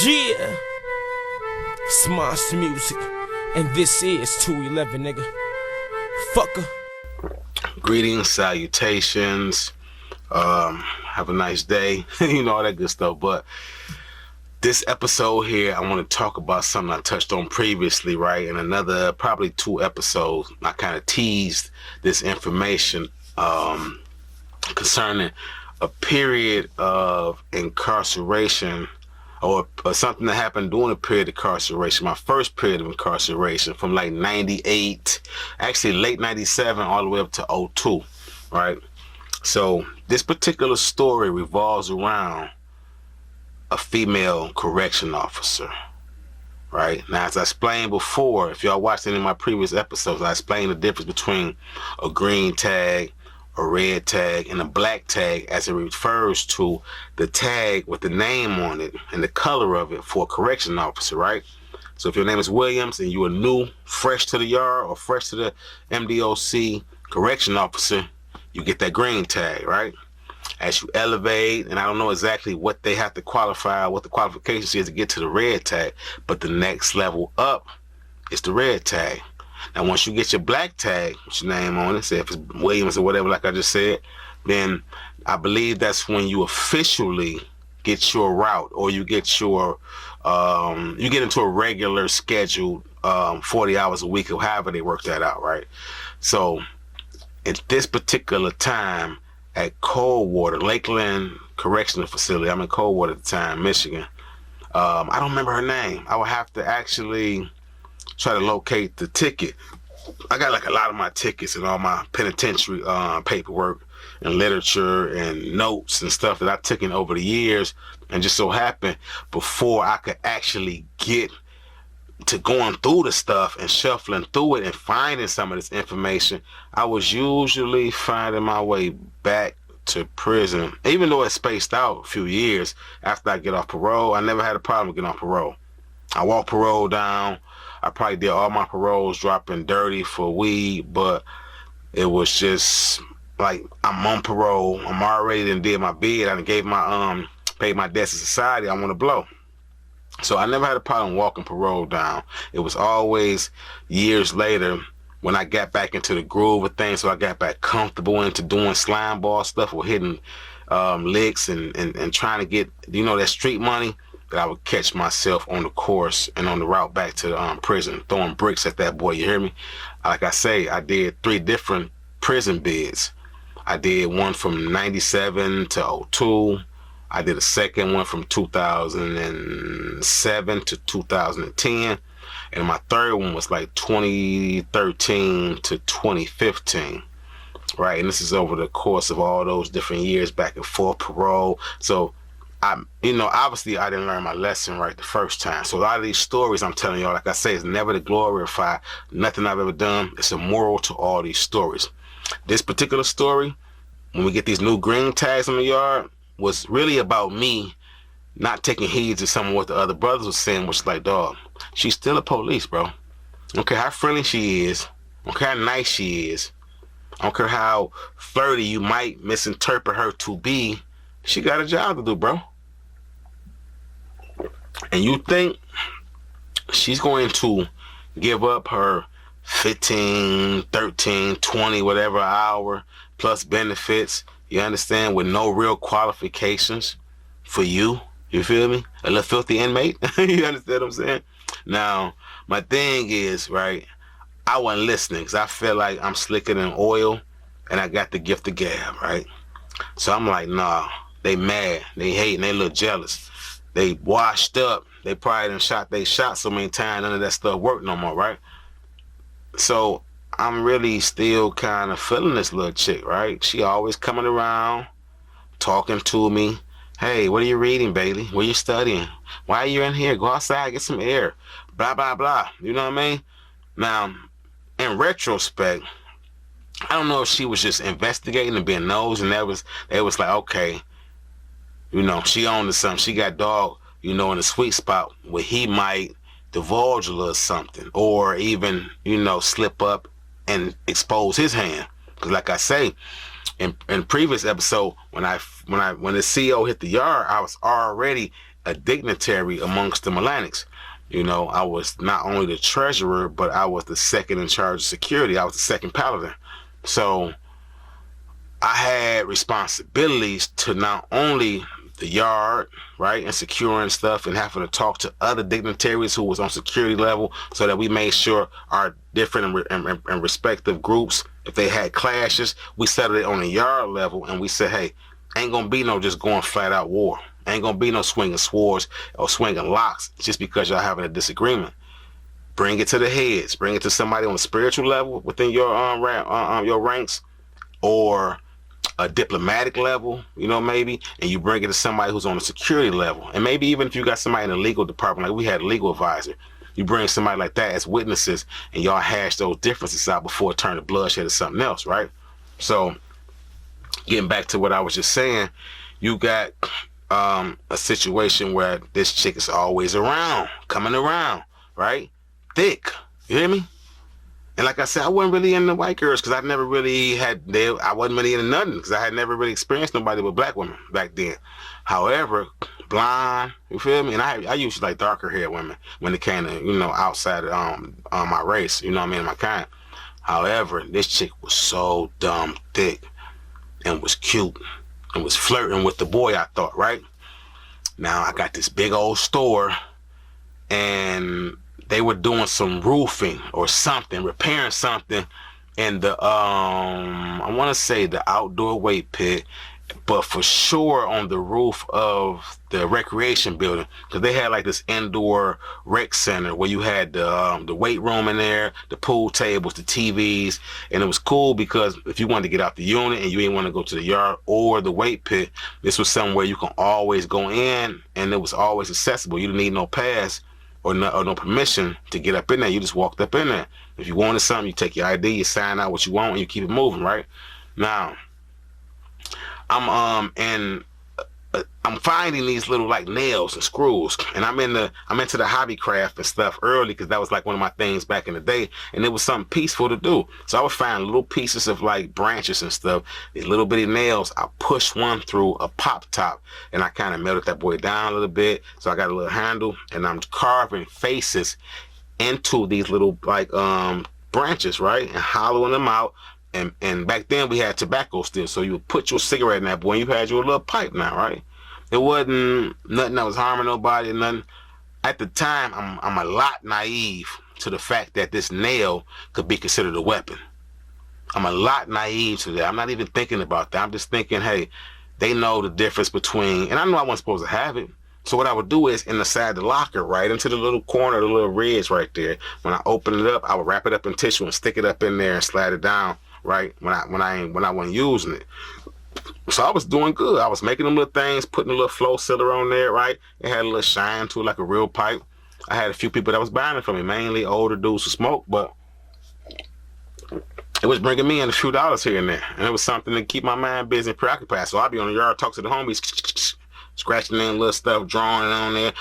Yeah, it's Monster Music, and this is 211, nigga. Fucker. Greetings, salutations, have a nice day, you know, all that good stuff. But this episode here, I want to talk about something I touched on previously, right? In another, probably 2 episodes, I kind of teased this information concerning a period of incarceration or something that happened during a period of incarceration, my first period of incarceration from like 98, actually late 97 all the way up to 02, right? So this particular story revolves around a female correction officer, right? Now, as I explained before, if y'all watched any of my previous episodes, I explained the difference between a green tag, a red tag, and a black tag as it refers to the tag with the name on it and the color of it for a correction officer, right? So if your name is Williams and you are new, fresh to the yard or fresh to the MDOC correction officer, you get that green tag, right? As you elevate, and I don't know exactly what they have to qualify, what the qualifications is to get to the red tag, but the next level up is the red tag. Now, once you get your black tag, with your name on it, say if it's Williams or whatever, like I just said, then I believe that's when you officially get your route, or you get your, you get into a regular scheduled 40 hours a week, or however they work that out, right? So at this particular time at Coldwater, Lakeland Correctional Facility, I'm in Coldwater at the time, Michigan. I don't remember her name. I would have to actually try to locate the ticket. I got like a lot of my tickets and all my penitentiary paperwork and literature and notes and stuff that I took in over the years, and just so happened before I could actually get to going through the stuff and shuffling through it and finding some of this information, I was usually finding my way back to prison. Even though it spaced out a few years after I get off parole, I never had a problem getting off parole. I walked parole down. I probably did all my paroles dropping dirty for weed, but it was just like, I'm on parole. I'm already done did my bid. I done gave my paid my debts to society. I want to blow. So I never had a problem walking parole down. It was always years later when I got back into the groove of things, so I got back comfortable into doing slime ball stuff or hitting licks and trying to get, you know, that street money, that I would catch myself on the course and on the route back to the prison, throwing bricks at that boy, you hear me? Like I say, I did 3 different prison bids. I did one from 97 to 02. I did a second one from 2007 to 2010. And my third one was like 2013 to 2015. Right, and this is over the course of all those different years, back and forth, parole. So you know, obviously I didn't learn my lesson right the first time. So a lot of these stories I'm telling y'all, like I say, is never to glorify nothing I've ever done. It's a moral to all these stories. This particular story, when we get these new green tags in the yard, was really about me not taking heed to some of what the other brothers were saying, which is like, dog, she's still a police, bro. I don't care how friendly she is. I don't care how nice she is. I don't care how flirty you might misinterpret her to be. She got a job to do, bro. And you think she's going to give up her 15, 13, 20, whatever hour plus benefits, you understand, with no real qualifications for you? You feel me? A little filthy inmate? You understand what I'm saying? Now, my thing is, right, I wasn't listening because I feel like I'm slicker than oil and I got the gift of gab, right? So I'm like, nah, they mad, they hating, they a little jealous. They washed up. They probably done shot they shot so many times, none of that stuff worked no more, right? So I'm really still kind of feeling this little chick, right? She always coming around, talking to me. Hey, what are you reading, Bailey? What are you studying? Why are you in here? Go outside, get some air. Blah, blah, blah. You know what I mean? Now, in retrospect, I don't know if she was just investigating and being nosy, and they was like, okay, you know, she on to something. She got dog, you know, in the sweet spot where he might divulge a little something, or even, you know, slip up and expose his hand. Because like I say, in previous episode, when the CO hit the yard, I was already a dignitary amongst the Melanics. You know, I was not only the treasurer, but I was the second in charge of security. I was the second paladin. So I had responsibilities to not only the yard, right, and securing stuff and having to talk to other dignitaries who was on security level so that we made sure our different and respective groups, if they had clashes, we settled it on the yard level and we said, hey, ain't gonna be no just going flat out war. Ain't gonna be no swinging swords or swinging locks just because y'all having a disagreement. Bring it to the heads. Bring it to somebody on a spiritual level within your ranks, or a diplomatic level, you know, maybe, and you bring it to somebody who's on a security level. And maybe even if you got somebody in the legal department, like we had a legal advisor, you bring somebody like that as witnesses and y'all hash those differences out before it turned to bloodshed or something else, right? So getting back to what I was just saying, you got a situation where this chick is always around, coming around, right? Thick, you hear me? And like I said, I wasn't really into white girls because I never really I wasn't really into nothing because I had never really experienced nobody with black women back then. However, blonde, you feel me? And I usually like darker hair women when it came to, you know, outside my race, you know what I mean, my kind. However, this chick was so dumb thick and was cute and was flirting with the boy, I thought, right? Now I got this big old store and they were doing some roofing or something, repairing something in the, I want to say the outdoor weight pit, but for sure on the roof of the recreation building, because they had like this indoor rec center where you had the weight room in there, the pool tables, the TVs, and it was cool because if you wanted to get out the unit and you didn't want to go to the yard or the weight pit, this was somewhere you can always go in and it was always accessible. You didn't need no pass or no permission to get up in there. You just walked up in there. If you wanted something, you take your ID, you sign out what you want, and you keep it moving, right? Now, I'm finding these little like nails and screws, and I'm into the hobby craft and stuff early because that was like one of my things back in the day, and it was something peaceful to do. So I would find little pieces of like branches and stuff, these little bitty nails. I push one through a pop top, and I kind of melted that boy down a little bit. So I got a little handle, and I'm carving faces into these little like branches, right, and hollowing them out. And back then we had tobacco still, so you would put your cigarette in that boy and you had your little pipe now, right? It wasn't nothing that was harming nobody or nothing. At the time, I'm a lot naive to the fact that this nail could be considered a weapon. I'm a lot naive to that. I'm not even thinking about that. I'm just thinking, hey, they know the difference between, and I know I wasn't supposed to have it. So what I would do is inside the locker, right into the little corner, the little ridge right there. When I open it up, I would wrap it up in tissue and stick it up in there and slide it down. Right when I wasn't using it, so I was doing good. I was making them little things, putting a little flow sealer on there, right? It had a little shine to it, like a real pipe. I had a few people that was buying it from me, mainly older dudes who smoked, but it was bringing me in a few dollars here and there, and it was something to keep my mind busy and preoccupied. So I'd be on the yard, talk to the homies, scratching in little stuff, drawing it on there,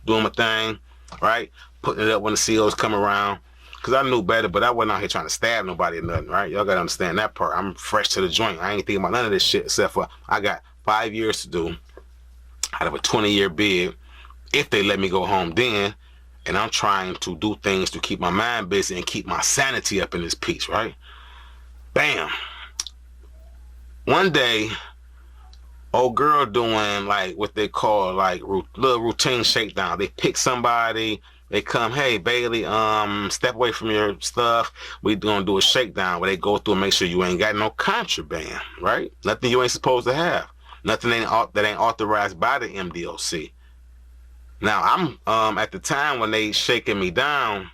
doing my thing, right? Putting it up when the COs come around. Because I knew better, but I wasn't out here trying to stab nobody or nothing, right? Y'all got to understand that part. I'm fresh to the joint. I ain't thinking about none of this shit except for I got 5 years to do out of a 20-year bid if they let me go home then, and I'm trying to do things to keep my mind busy and keep my sanity up in this piece, right? Bam. One day, old girl doing like what they call like little routine shakedown. They pick somebody. They come, hey, Bailey, step away from your stuff. We gonna do a shakedown where they go through and make sure you ain't got no contraband, right? Nothing you ain't supposed to have. Nothing that ain't authorized by the MDOC. Now, I'm at the time when they shaking me down,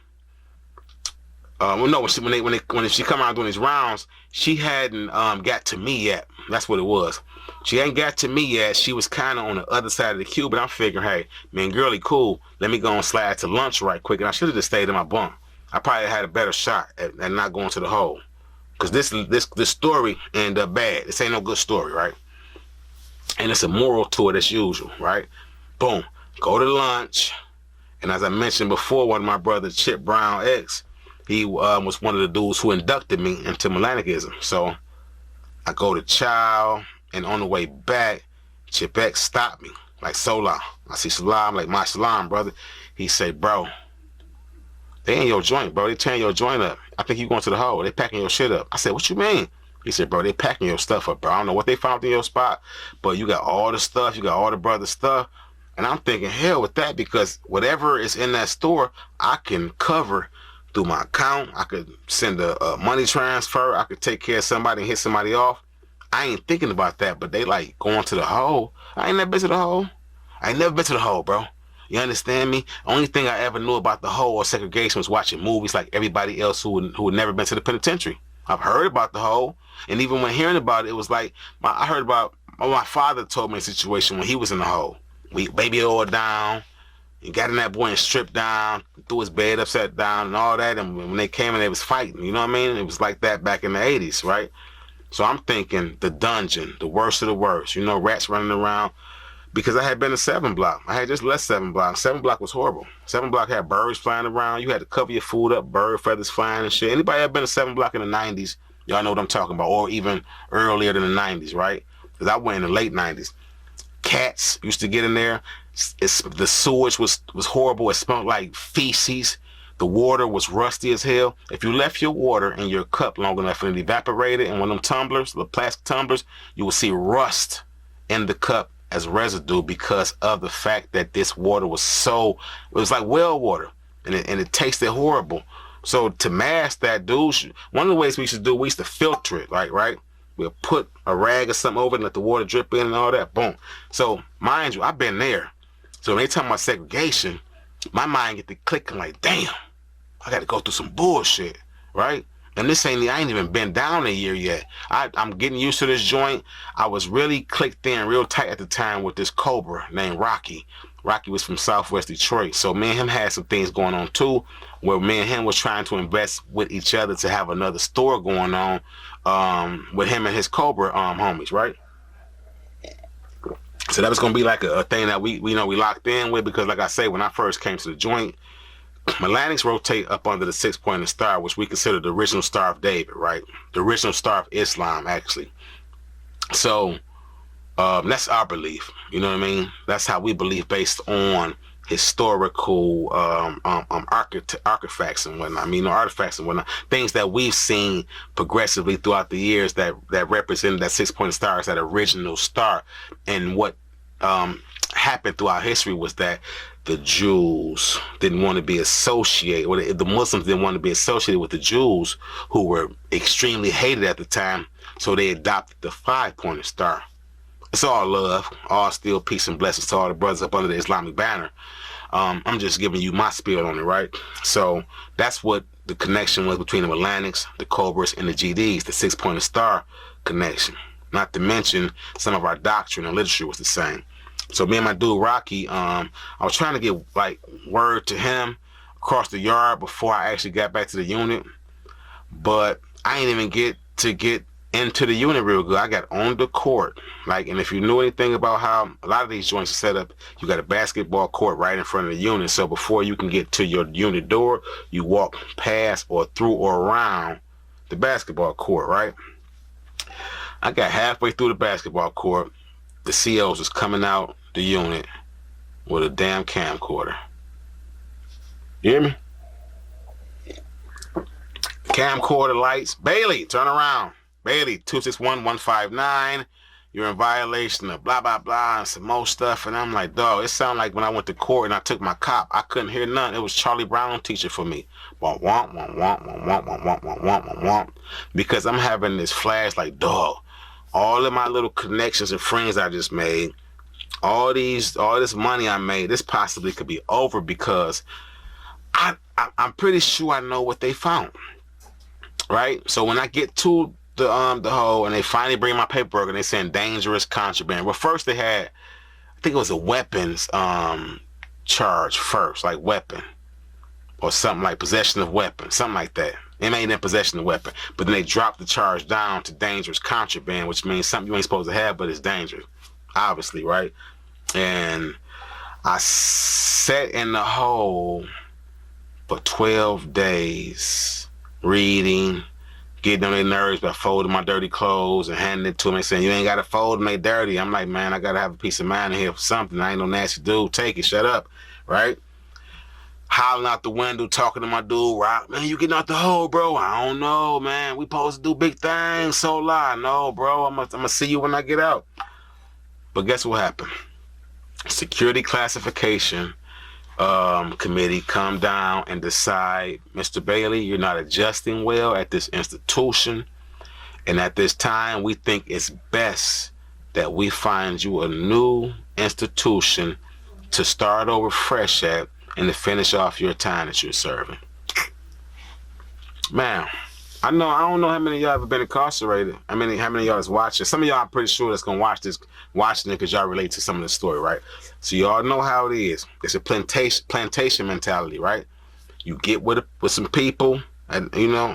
when she come out doing these rounds, she hadn't got to me yet. That's what it was. She ain't got to me yet. She was kind of on the other side of the queue, but I'm figuring, hey, man, girly, cool. Let me go and slide to lunch right quick. And I should have just stayed in my bunk. I probably had a better shot at not going to the hole. Because this story ended up bad. This ain't no good story, right? And it's a moral to it as usual, right? Boom. Go to lunch. And as I mentioned before, one of my brothers, Chip Brown X, he was one of the dudes who inducted me into Melanicism. So I go to chow. And on the way back, Chip X stopped me. like Sola. I see Salam, like my Salam, brother. He say, bro, they in your joint, bro. They tearing your joint up. I think you going to the hole. They packing your shit up. I said, what you mean? He said, bro, they packing your stuff up, bro. I don't know what they found in your spot, but you got all the stuff. You got all the brother's stuff. And I'm thinking, hell with that, because whatever is in that store, I can cover through my account. I could send a money transfer. I could take care of somebody and hit somebody off. I ain't thinking about that, but they like going to the hole. I ain't never been to the hole. I ain't never been to the hole, bro. You understand me? Only thing I ever knew about the hole or segregation was watching movies like everybody else who had never been to the penitentiary. I've heard about the hole, and even when hearing about it, it was like I heard about my father told me a situation when he was in the hole. We baby oil down, he got in that boy and stripped down, threw his bed upside down and all that, and when they came in, they was fighting. You know what I mean? It was like that back in the 80s, right? So I'm thinking the dungeon, the worst of the worst. You know, rats running around. Because I had been to 7 Block. I had just left 7 Block. 7 Block was horrible. 7 Block had birds flying around. You had to cover your food up, bird feathers flying and shit. Anybody ever been to 7 Block in the 90s? Y'all know what I'm talking about. Or even earlier than the 90s, right? Because I went in the late 90s. Cats used to get in there. The sewage was horrible. It smelled like feces. The water was rusty as hell. If you left your water in your cup long enough and it evaporated in one of them tumblers, the plastic tumblers, you will see rust in the cup as residue because of the fact that this water was it was like well water, and it tasted horrible. So to mask that, dude, one of the ways we used to filter it, right? We'll put a rag or something over it and let the water drip in and all that, boom. So mind you, I've been there. So when they talk about segregation, my mind get to clicking like, damn, I got to go through some bullshit, right? And I ain't even been down a year yet. I'm getting used to this joint. I was really clicked in real tight at the time with this Cobra named Rocky. Rocky was from Southwest Detroit. So me and him had some things going on too, where me and him was trying to invest with each other to have another store going on with him and his Cobra homies, right? So that was going to be like a thing that we locked in with, because like I say, when I first came to the joint, Melanics rotate up under the 6-pointed star, which we consider the original Star of David, right? The original Star of Islam, actually. So that's our belief. You know what I mean? That's how we believe based on historical artifacts and whatnot. I mean, artifacts and whatnot. Things that we've seen progressively throughout the years that represented that 6-pointed star as that original star. And what happened throughout history was that the Jews didn't want to be associated, or the Muslims didn't want to be associated with the Jews, who were extremely hated at the time, so they adopted the 5-pointed star. It's all love, all still peace and blessings to all the brothers up under the Islamic banner. I'm just giving you my spiel on it, right? So that's what the connection was between the Melanics, the Cobras, and the GDs, the 6-pointed star connection. Not to mention some of our doctrine and literature was the same. So me and my dude Rocky, I was trying to get like word to him across the yard before I actually got back to the unit, but I ain't even get into the unit real good. I got on the court, like, and if you knew anything about how a lot of these joints are set up, you got a basketball court right in front of the unit. So before you can get to your unit door, you walk past or through or around the basketball court, right? I got halfway through the basketball court. The COs was coming out the unit with a damn camcorder. You hear me? Camcorder lights. Bailey, turn around. Bailey, 261-159. You're in violation of blah, blah, blah, and some more stuff. And I'm like, dog, it sounded like when I went to court and I took my cop, I couldn't hear nothing. It was Charlie Brown teacher for me. Womp, womp, womp, womp, womp, womp, womp, womp, womp, womp, womp. Because I'm having this flash like, dog, all of my little connections and friends I just made, all this money I made, this possibly could be over, because I'm pretty sure I know what they found, right? So when I get to the hole and they finally bring my paperwork and they saying dangerous contraband. Well, first they had, I think it was a weapons charge first, like weapon or something, like possession of weapon, something like that. They made in possession of weapon, but then they dropped the charge down to dangerous contraband, which means something you ain't supposed to have, but it's dangerous, obviously, right? And I sat in the hole for 12 days, reading, getting on their nerves by folding my dirty clothes and handing it to me, saying, you ain't got to fold them, they dirty. I'm like, man, I got to have a peace of mind in here for something. I ain't no nasty dude. Take it. Shut up. Right? Howling out the window, talking to my dude, Rock, man, you getting out the hole, bro? I don't know, man. We supposed to do big things, so lie. No, bro, I'm gonna see you when I get out. But guess what happened? Security classification committee come down and decide, Mr. Bailey, you're not adjusting well at this institution. And at this time, we think it's best that we find you a new institution to start over fresh at and to finish off your time that you're serving. Man, I don't know how many of y'all have been incarcerated. How many of y'all is watching? Some of y'all, I'm pretty sure that's gonna watching it because y'all relate to some of the story, right? So y'all know how it is. It's a plantation mentality, right? You get with some people, and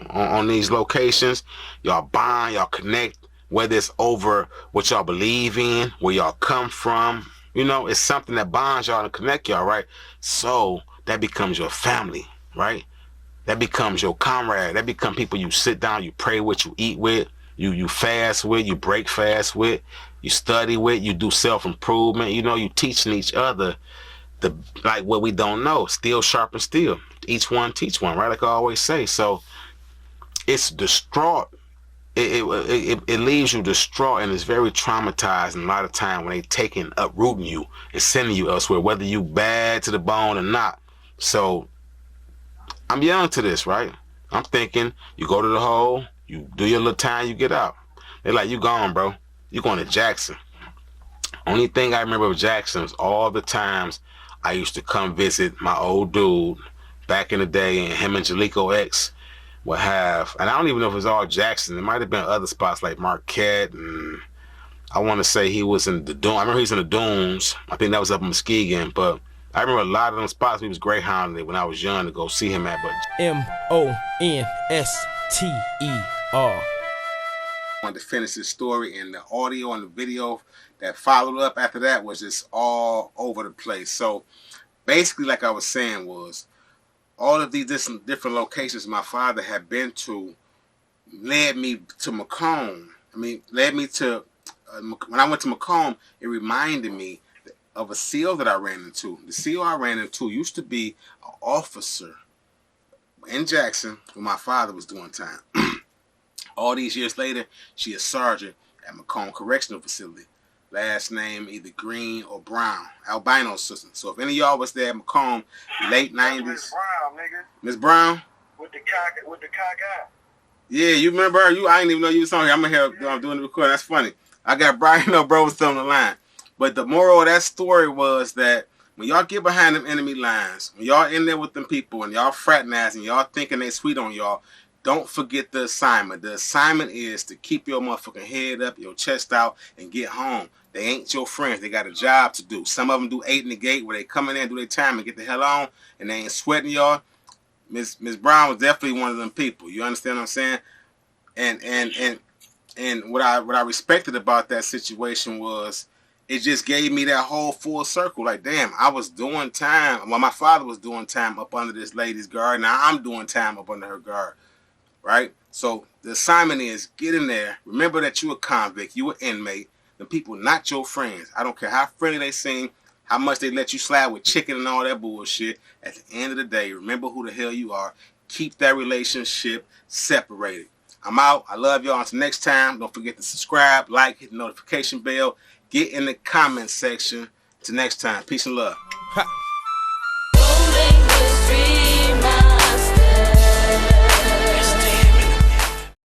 on these locations, y'all bond, y'all connect. Whether it's over what y'all believe in, where y'all come from. It's something that bonds y'all and connect y'all, right? So that becomes your family, right? That becomes your comrade. That becomes people you sit down, you pray with, you eat with, you fast with, you break fast with, you study with, you do self-improvement. You teaching each other like what we don't know. Steel sharpen steel. Each one teach one, right? Like I always say. So it's distraught. It leaves you distraught, and it's very traumatized. And a lot of time when they uprooting you and sending you elsewhere, whether you bad to the bone or not. So I'm young to this, right? I'm thinking you go to the hole, you do your little time, you get out. They're like, you gone, bro. You going to Jackson. Only thing I remember of Jackson was all the times I used to come visit my old dude back in the day, and him and Jalico X would have, and I don't even know if it was all Jackson. It might have been other spots like Marquette, and I want to say he was in the Dunes. I remember he was in the Dunes. I think that was up in Muskegon, but I remember a lot of them spots we was greyhounding when I was young to go see him at. But MONSTER. I wanted to finish this story, and the audio and the video that followed up after that was just all over the place. So basically, like I was saying, was all of these different locations my father had been to led me to Macomb. Led me to, when I went to Macomb, it reminded me of a SEAL that I ran into. The SEAL I ran into used to be an officer in Jackson when my father was doing time. All these years later, she is sergeant at Macomb Correctional Facility. Last name either Green or Brown, albino sister. So if any of y'all was there at Macomb, late 90s. Miss Brown, nigga. Miss Brown? With the cock eye. Yeah, you remember her? I didn't even know you was on here. I'm in here doing the recording. That's funny. I got Brian, bro, was still on the line. But the moral of that story was that when y'all get behind them enemy lines, when y'all in there with them people and y'all fraternizing, y'all thinking they sweet on y'all, don't forget the assignment. The assignment is to keep your motherfucking head up, your chest out, and get home. They ain't your friends. They got a job to do. Some of them do 8 in the gate where they come in there and do their time and get the hell on, and they ain't sweating y'all. Miss Brown was definitely one of them people. You understand what I'm saying? And what I respected about that situation was it just gave me that whole full circle. Like, damn, I was doing time. Well, my father was doing time up under this lady's guard. Now I'm doing time up under her guard. Right? So the assignment is get in there. Remember that you a convict. You an inmate. The people not your friends. I don't care how friendly they seem, how much they let you slide with chicken and all that bullshit. At the end of the day, remember who the hell you are. Keep that relationship separated. I'm out. I love y'all. Until next time, don't forget to subscribe, like, hit the notification bell, get in the comment section. Till next time, peace and love. Ha.